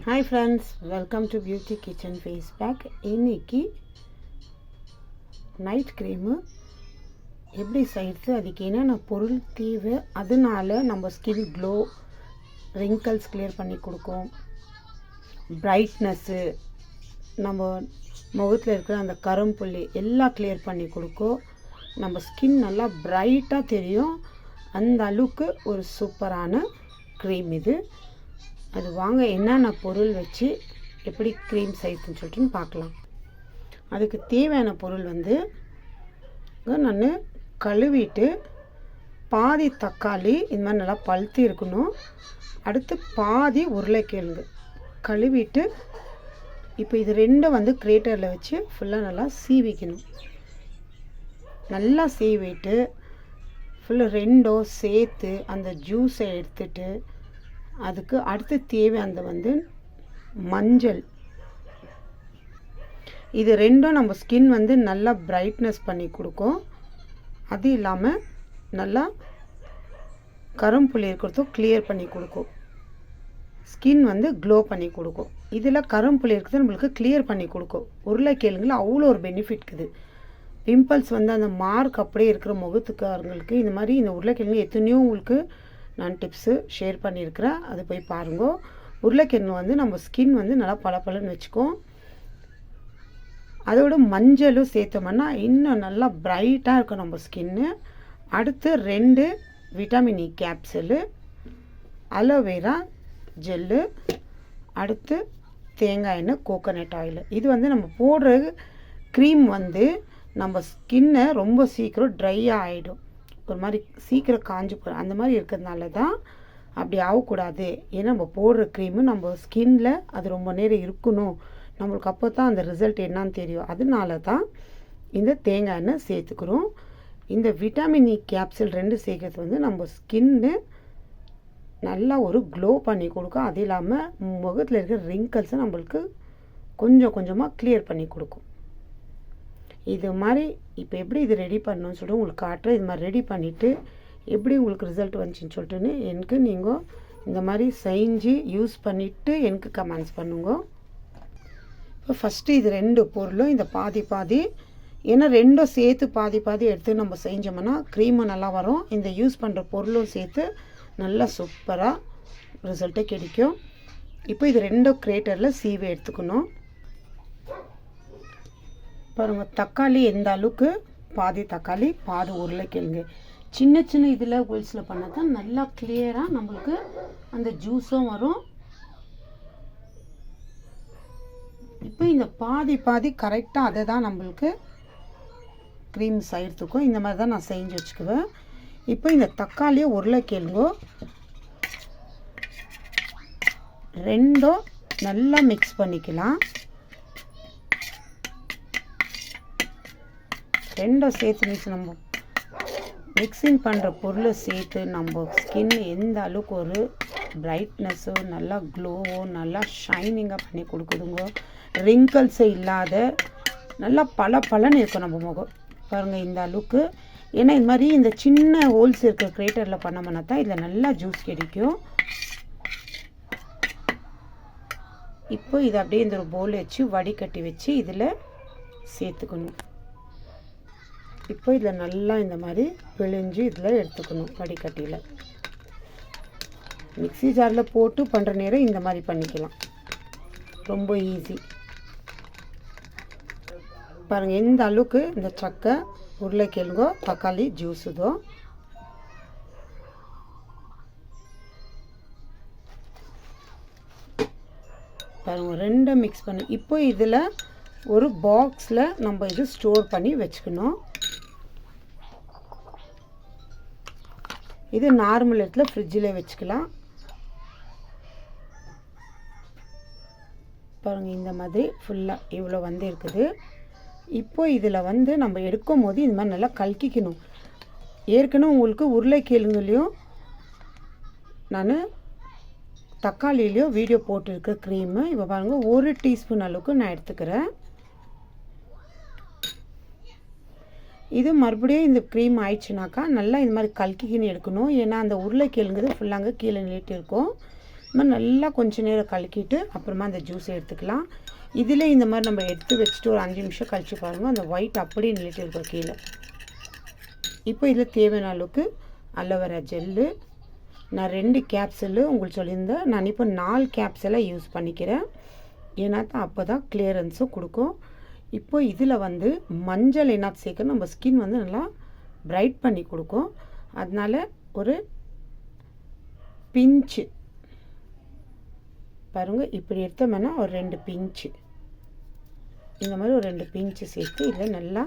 Hi friends, welcome to beauty kitchen face pack. இன்றைக்கி night cream எப்படி செய்கிறது, அதுக்கு என்னென்ன பொருள் தேவை, அதனால நம்ம ஸ்கின் க்ளோ, ரிங்கிள்ஸ் கிளியர் பண்ணி கொடுக்கும், பிரைட்னஸ்ஸு, நம்ம முகத்தில் இருக்கிற அந்த கரும்புள்ளி எல்லாம் கிளியர் பண்ணி கொடுக்கும். நம்ம ஸ்கின் நல்லா பிரைட்டாக தெரியும். அந்த அளவுக்கு ஒரு சூப்பரான க்ரீம் இது. அது வாங்க என்னென்ன பொருள் வச்சு எப்படி க்ரீம் செய்யுதுன்னு சொல்லிட்டு பார்க்கலாம். அதுக்கு தேவையான பொருள் நான் கழுவிட்டு பாதி தக்காளி இந்த மாதிரி நல்லா பழுத்து இருக்கணும். அடுத்து பாதி உருளைக்கிழங்கு கழுவிட்டு இப்போ இது ரெண்டும் கிரேட்டரில் வச்சு ஃபுல்லாக நல்லா சீவிக்கணும். நல்லா சீவிட்டு ஃபுல்லாக ரெண்டும் சேர்த்து அந்த ஜூஸை எடுத்துட்டு அதுக்கு அடுத்து தேவையானது மஞ்சள். இது ரெண்டும் நம்ம ஸ்கின் நல்லா பிரைட்னஸ் பண்ணி கொடுக்கும். அது இல்லாமல் நல்லா கரும்புள்ளி இருக்கிறதும் கிளியர் பண்ணி கொடுக்கும். ஸ்கின் க்ளோ பண்ணி கொடுக்கும். இதில் கரும்புள்ளி இருக்கிறது நம்மளுக்கு கிளியர் பண்ணி கொடுக்கும். உருளைக்கிழங்குல அவ்வளோ ஒரு பெனிஃபிட் இருக்குது. பிம்பிள்ஸ் அந்த மார்க் அப்படியே இருக்கிற முகத்துக்காரங்களுக்கு இந்த மாதிரி இந்த உருளைக்கிழங்கு எத்தனையோ உங்களுக்கு நான் டிப்ஸு ஷேர் பண்ணியிருக்கிறேன். அது போய் பாருங்க. உருளைக்கிழங்கு நம்ம ஸ்கின் நல்லா பளபளன்னு வச்சுக்கும். அதோட மஞ்சளும் சேர்த்தோம்னா இன்னும் நல்லா பிரைட்டாக இருக்கும் நம்ம ஸ்கின்னு. அடுத்து 2 vitamin E capsule, aloe vera gel, அடுத்து தேங்காய் எண்ணெய், கோகோனட் ஆயில். இது நம்ம போடுற க்ரீம் நம்ம ஸ்கின்னை ரொம்ப சீக்கிரம் ட்ரையாக ஆகிடும். ஒரு மாதிரி சீக்கிரம் காஞ்சு போகிற அந்த மாதிரி இருக்கிறதுனால தான் அப்படி ஆகக்கூடாது. ஏன்னா நம்ம போடுற க்ரீமு நம்ம ஸ்கின்ல அது ரொம்ப நேரம் இருக்கணும். நம்மளுக்கு அப்போ தான் அந்த ரிசல்ட் என்னான்னு தெரியும். அதனால தான் இந்த தேங்காய் எண்ணெய் சேர்த்துக்கிறோம். இந்த விட்டமின் இ கேப்சூல் 2 சேர்க்கறது நம்ம ஸ்கின்னு நல்லா ஒரு க்ளோ பண்ணி கொடுக்கும். அது இல்லாமல் முகத்தில் இருக்கிற ரிங்கிள்ஸை நம்மளுக்கு கொஞ்சம் கொஞ்சமாக கிளியர் பண்ணி கொடுக்கும். இது மாதிரி இப்போ எப்படி இது ரெடி பண்ணணும்னு சொல்லிட்டு உங்களுக்கு காட்டுறேன். இது மாதிரி ரெடி பண்ணிவிட்டு எப்படி உங்களுக்கு ரிசல்ட் வந்துச்சுன்னு சொல்லிட்டுன்னு எனக்கு நீங்கள் இந்த மாதிரி செஞ்சு யூஸ் பண்ணிவிட்டு எனக்கு கமெண்ட்ஸ் பண்ணுங்க. இப்போ ஃபஸ்ட்டு இது 2 பொருளும் இந்த பாதி பாதி, ஏன்னா ரெண்டும் சேர்த்து பாதி பாதி எடுத்து நம்ம செஞ்சோம்னா க்ரீமும் நல்லா வரும். இந்த யூஸ் பண்ணுற பொருளும் சேர்த்து நல்லா சூப்பராக ரிசல்ட்டே கிடைக்கும். இப்போ இது 2 கிரேட்டரில் சீவி எடுத்துக்கணும். பாருங்கள், தக்காளி எந்த அளவுக்கு, பாதி தக்காளி பாதி உருளைக்கிழங்கு. சின்ன சின்ன இதில் ஹோல்ஸில் பண்ணால் தான் நல்லா கிளியராக நம்மளுக்கு அந்த ஜூஸும் வரும். இப்போ இந்த பாதி பாதி கரெக்டாக அதை தான் நம்மளுக்கு க்ரீம் செய்கிறதுக்கும் இந்த மாதிரி தான் நான் செஞ்சு வச்சுக்குவேன். இப்போ இந்த தக்காளியை உருளைக்கிழங்கோ ரெண்டும் நல்லா மிக்ஸ் பண்ணிக்கலாம். ரெண்டும் சேர்த்து நம்ம மிக்சிங் பண்ணுற பொருளை சேர்த்து நம்ம ஸ்கின் எந்த அளவுக்கு ஒரு பிரைட்னஸோ நல்லா க்ளோவோ நல்லா ஷைனிங்காக பண்ணி கொடுக்குதுங்க. ரிங்கிள்ஸே இல்லாத நல்லா பளபளன்னு இருக்கும் நம்ம முகம். பாருங்கள் இந்த அளவுக்கு. ஏன்னா இந்த மாதிரி இந்த சின்ன ஹோல்ஸ் இருக்கிற கிரேட்டரில் பண்ணோம்னா தான் இதில் நல்லா ஜூஸ் கிடைக்கும். இப்போ இதை அப்படியே இந்த ஒரு பவுல் வச்சு வடிகட்டி வச்சு இதில் சேர்த்துக்கணும். இப்போ இதில் நல்லா இந்த மாதிரி பிழிஞ்சு இதில் எடுத்துக்கணும். வடிகட்டியில் மிக்ஸி ஜாரில் போட்டு பண்ணுற நேரம் இந்த மாதிரி பண்ணிக்கலாம். ரொம்ப ஈஸி. பாருங்கள் எந்த அளவுக்கு இந்த சக்கை உருளைக்கிழங்கோ தக்காளி ஜூஸுதோ. பாருங்கள் 2 மிக்ஸ் பண்ணி இப்போ இதில் ஒரு பாக்ஸில் நம்ம இது ஸ்டோர் பண்ணி வச்சுக்கணும். இது நார்மல் இடத்துல ஃப்ரிட்ஜில் வச்சுக்கலாம். பாருங்கள் இந்த மாதிரி ஃபுல்லாக இவ்வளோ இருக்குது. இப்போ இதில் நம்ம எடுக்கும் போது இந்த மாதிரி நல்லா கலக்கிக்கணும். ஏற்கனவே உங்களுக்கு உருளைக்கிழங்குலையும் நான் தக்காளிலையும் வீடியோ போட்டிருக்க க்ரீமு இப்போ பாருங்கள் 1 டீஸ்பூன் அளவுக்கு நான் எடுத்துக்கிறேன். இது மறுபடியும் இந்த க்ரீம் ஆயிடுச்சுனாக்கா நல்லா இந்த மாதிரி கலக்கிக்கின்னு எடுக்கணும். ஏன்னா அந்த உருளைக்கிழங்குது ஃபுல்லாங்க கீழே நிலைட்டு இருக்கும். நல்லா கொஞ்ச நேரம் கலக்கிட்டு அப்புறமா அந்த ஜூஸை எடுத்துக்கலாம். இதில் இந்த மாதிரி நம்ம எடுத்து வச்சுட்டு ஒரு 5 நிமிஷம் கழித்து பாருங்கள், அந்த ஒயிட் அப்படியே நின்றுட்டு இருக்கும் கீழே. இப்போ இதில் தேவையான அளவுக்கு அலோவேரா ஜெல்லு. நான் 2 கேப்சூலு உங்களுக்கு சொல்லியிருந்தேன், நான் இப்போ 4 கேப்சூலாக யூஸ் பண்ணிக்கிறேன். ஏன்னா தான் அப்போ தான் கிளியரன்ஸும் கொடுக்கும். இப்போ இதில் வந்து மஞ்சள் என்ன சேர்க்கணும், நம்ம ஸ்கின் வந்து நல்லா பிரைட் பண்ணி கொடுக்கும். அதனால் ஒரு பிஞ்சு பாருங்கள், இப்படி எடுத்தோம்னா ஒரு 2 பிஞ்சு, இந்த மாதிரி ஒரு 2 பிஞ்சு சேர்த்து இதில் நல்லா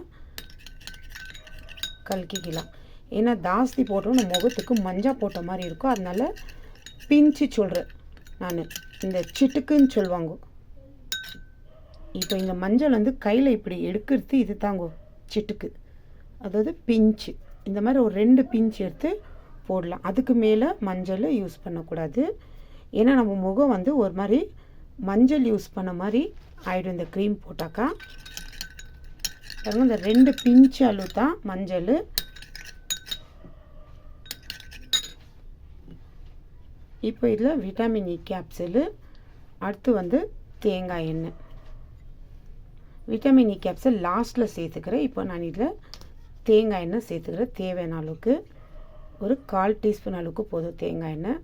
கலக்கிக்கலாம். ஏன்னா ஜாஸ்தி போட்டோம் முகத்துக்கு மஞ்சள் போட்ட மாதிரி இருக்கும். அதனால் பிஞ்சு சொல்கிறேன் நான், இந்த சிட்டுக்குன்னு சொல்லுவாங்க. இப்போ இந்த மஞ்சள் வந்து கையில் இப்படி எடுக்கிறது இது தாங்கோ சிட்டுக்கு, அதாவது பிஞ்சு. இந்த மாதிரி ஒரு 2 பிஞ்சு எடுத்து போடலாம். அதுக்கு மேலே மஞ்சள் யூஸ் பண்ணக்கூடாது. ஏன்னா நம்ம முகம் வந்து ஒரு மாதிரி மஞ்சள் யூஸ் பண்ண மாதிரி ஆகிடும் இந்த க்ரீம் போட்டாக்கா. பாருங்கள், இந்த 2 பிஞ்சு அளவு தான் மஞ்சள். இப்போ இதில் விட்டமின் இ கேப்சூலு. அடுத்து வந்து தேங்காய் எண்ணெய். விட்டமின் இ கேப்சூல் லாஸ்ட்டில் சேர்த்துக்கிறேன். இப்போ நான் இதில் தேங்காய் எண்ணெய் சேர்த்துக்கிறேன். தேவையான அளவுக்கு ஒரு 1/4 டீஸ்பூன் அளவுக்கு போதும் தேங்காய் எண்ணெய்.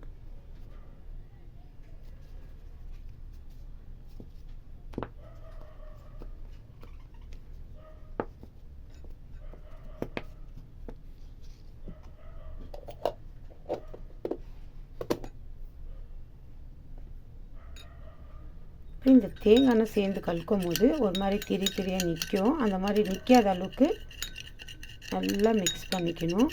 இந்த தேங்காய் எண்ணெய் சேர்ந்து கலக்கும் போது ஒரு மாதிரி திரியாக நிற்கும். அந்த மாதிரி நிற்காத அளவுக்கு நல்லா மிக்ஸ் பண்ணிக்கணும்.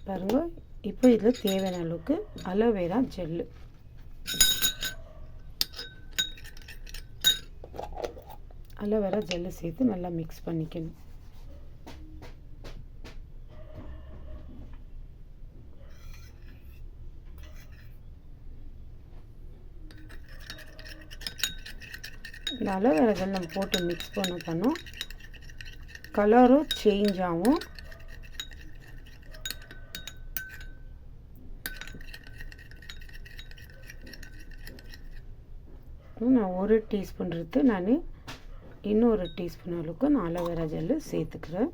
பாருங்க, இப்போ இதில் தேவையான அளவுக்கு அலோவேரா ஜெல்லு. அலோவேரா ஜெல்லு சேர்த்து நல்லா மிக்ஸ் பண்ணிக்கணும். இந்த அலோவேரா ஜெல் நம்ம போட்டு மிக்ஸ் பண்ணோம், கலரும் சேஞ்ச் ஆகும். நான் 1 டீஸ்பூன் எடுத்து நான் இன்னொரு டீஸ்பூன் அளவுக்கு நான் அலோவேரா ஜெல்லு சேர்த்துக்கிறேன்.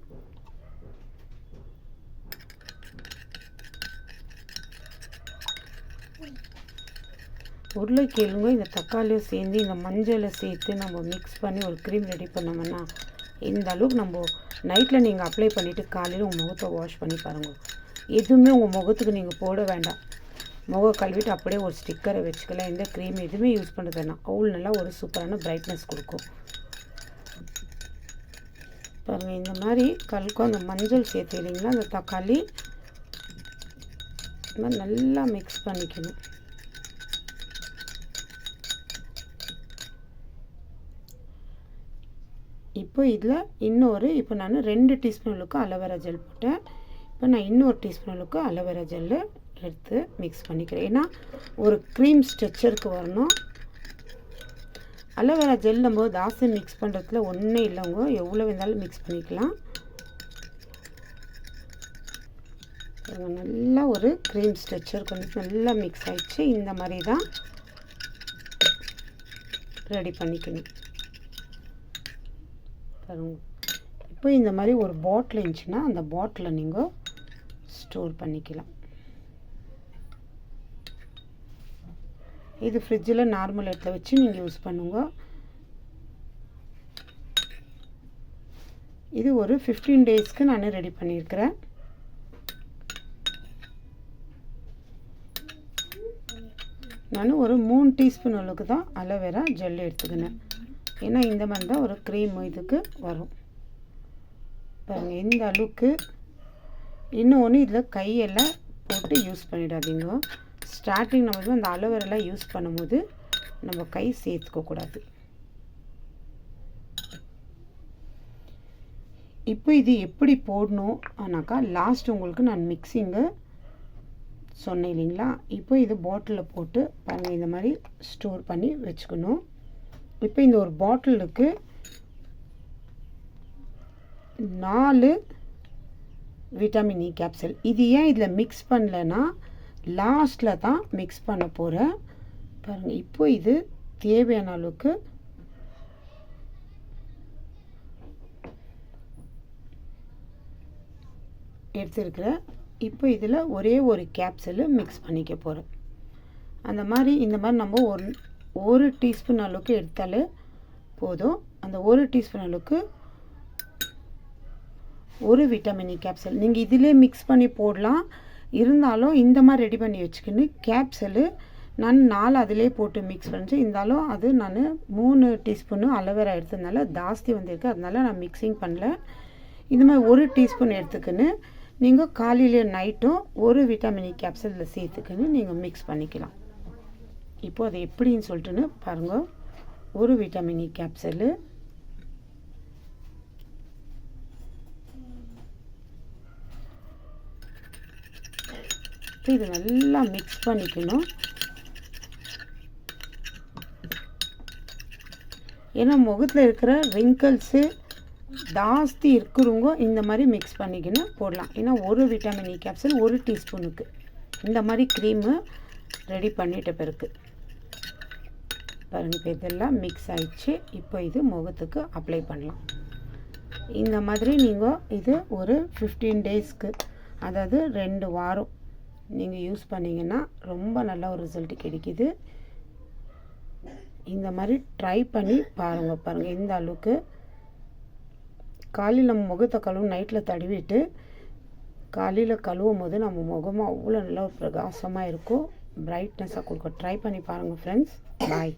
உருளைக்கிழங்கும் இந்த தக்காளியும் சேர்ந்து இந்த மஞ்சளை சேர்த்து நம்ம மிக்ஸ் பண்ணி ஒரு க்ரீம் ரெடி பண்ணோம்னா இந்த அளவுக்கு நம்ம நைட்டில் நீங்கள் அப்ளை பண்ணிவிட்டு காலையில் உங்கள் முகத்தை வாஷ் பண்ணி பாருங்கள். எதுவுமே உங்கள் முகத்துக்கு நீங்கள் போட வேண்டாம். முகம் கழுவிட்டு அப்படியே ஒரு ஸ்டிக்கரை வச்சுக்கலாம். எந்த க்ரீம் எதுவுமே யூஸ் பண்ணுறது வேணாம். அவ்வளோ நல்லா ஒரு சூப்பரான பிரைட்னஸ் கொடுக்கும். பாருங்கள், இந்த மாதிரி கலக்கும். அந்த மஞ்சள் சேர்த்து இல்லைங்களா, அந்த தக்காளி இந்த மாதிரி நல்லா மிக்ஸ் பண்ணிக்கணும். இப்போ இதில் இப்போ நான் 2 டீஸ்பூன் அளவுக்கு அலோவேரா ஜெல் போட்டேன். இப்போ நான் இன்னொரு டீஸ்பூன் அளவுக்கு அலோவேரா ஜெல்லு எடுத்து மிக்ஸ் பண்ணிக்கிறேன். ஏன்னா ஒரு க்ரீம் ஸ்ட்ரக்சருக்கு வரணும். அலோவேரா ஜெல் நம்ம ஜாஸ்தி மிக்ஸ் பண்ணுறதுல ஒன்றும் இல்லைங்க, எவ்வளோ வேணாலும் மிக்ஸ் பண்ணிக்கலாம். நல்லா ஒரு க்ரீம் ஸ்ட்ரக்சருக்கு வந்து நல்லா மிக்ஸ் ஆகிடுச்சு. இந்த மாதிரி தான் ரெடி பண்ணிக்கணும். பாருங்க, இப்போ இந்த மாதிரி ஒரு பாட்டில் இருந்துச்சுன்னா அந்த பாட்டிலை நீங்கள் ஸ்டோர் பண்ணிக்கலாம். இது ஃப்ரிட்ஜில் நார்மல் இடத்துல வச்சு நீங்கள் யூஸ் பண்ணுங்க. இது ஒரு 15 டேஸ்க்கு நான் ரெடி பண்ணியிருக்கிறேன். நான் ஒரு 3 டீஸ்பூன் அளவுக்கு தான் அலோவேரா ஜெல் எடுத்துக்கினேன். ஏன்னா இந்த மாதிரி தான் ஒரு க்ரீம் இதுக்கு வரும். பாருங்கள், இந்த அளவுக்கு. இன்னொன்று இதில் கையெல்லாம் போட்டு யூஸ் பண்ணிடாதீங்க. ஸ்டார்டிங் நம்ம அந்த அலோவேரெல்லாம் யூஸ் பண்ணும்போது நம்ம கை சேர்த்துக்கக்கூடாது. இப்போ இது எப்படி போடணும் ஆனாக்கா லாஸ்ட் உங்களுக்கு நான் மிக்சிங்கு சொன்னேன் இல்லைங்களா. இப்போ இது பாட்டிலில் போட்டு பாருங்கள், இந்த மாதிரி ஸ்டோர் பண்ணி வச்சுக்கணும். இப்போ இந்த ஒரு பாட்டிலுக்கு 4 விட்டமின் இ கேப்சூல். இது ஏன் இதில் மிக்ஸ் பண்ணலைன்னா லாஸ்ட்டில் தான் மிக்ஸ் பண்ண போகிறேன். பாருங்கள், இப்போ இது தேவையான அளவுக்கு எடுத்துருக்கிறேன். இப்போ இதில் ஒரே ஒரு கேப்சூலு மிக்ஸ் பண்ணிக்க போகிறேன். இந்த மாதிரி நம்ம ஒரு டீஸ்பூன் அளவுக்கு எடுத்தாலே போதும். அந்த ஒரு டீஸ்பூன் அளவுக்கு ஒரு விட்டமின் இ கேப்சூல் நீங்கள் இதிலே மிக்ஸ் பண்ணி போடலாம். இருந்தாலும் இந்த மாதிரி ரெடி பண்ணி வச்சுக்கின்னு கேப்சூலு நான் 4 அதிலே போட்டு மிக்ஸ் பண்ணிச்சு. இருந்தாலும் அது நான் 3 டீஸ்பூனு அலோவேரா எடுத்ததுனால ஜாஸ்தி வந்திருக்கு. அதனால நான் மிக்சிங் பண்ணல. இந்த மாதிரி ஒரு டீஸ்பூன் எடுத்துக்கின்னு நீங்கள் காலையில் நைட்டும் ஒரு விட்டமின் இ கேப்சூலில் சேர்த்துக்கின்னு நீங்கள் மிக்ஸ் பண்ணிக்கலாம். இப்போது அது எப்படின்னு சொல்லிட்டுன்னு பாருங்கள். ஒரு விட்டமின் இ கேப்சூலு இது நல்லா மிக்ஸ் பண்ணிக்கணும். ஏன்னா முகத்தில் இருக்கிற ரிங்கிள்ஸு ஜாஸ்தி இருக்கிறவங்க இந்த மாதிரி மிக்ஸ் பண்ணிக்கின்னு போடலாம். ஏன்னா ஒரு விட்டமின் இ கேப்சூல் ஒரு டீஸ்பூனுக்கு இந்த மாதிரி க்ரீமு ரெடி பண்ணிட்ட பிறகு பாருங்கள், இப்போ இதெல்லாம் மிக்ஸ் ஆகிடுச்சு. இப்போ இது முகத்துக்கு அப்ளை பண்ணலாம். இந்த மாதிரி நீங்கள் இது ஒரு 15 டேஸ்க்கு, அதாவது 2 வாரம் நீங்கள் யூஸ் பண்ணிங்கன்னா ரொம்ப நல்ல ஒரு ரிசல்ட் கிடைக்கிது. இந்த மாதிரி ட்ரை பண்ணி பாருங்கள். இந்த அளவுக்கு காலையில் நம்ம முகத்தை கழுவும், நைட்டில் தடவிட்டு காலையில் கழுவும் போது நம்ம முகமும் அவ்வளோ நல்லா பிரகாசமாக இருக்கும், பிரைட்னஸாக கொடுக்கும். ட்ரை பண்ணி பாருங்கள் ஃப்ரெண்ட்ஸ். பாய்.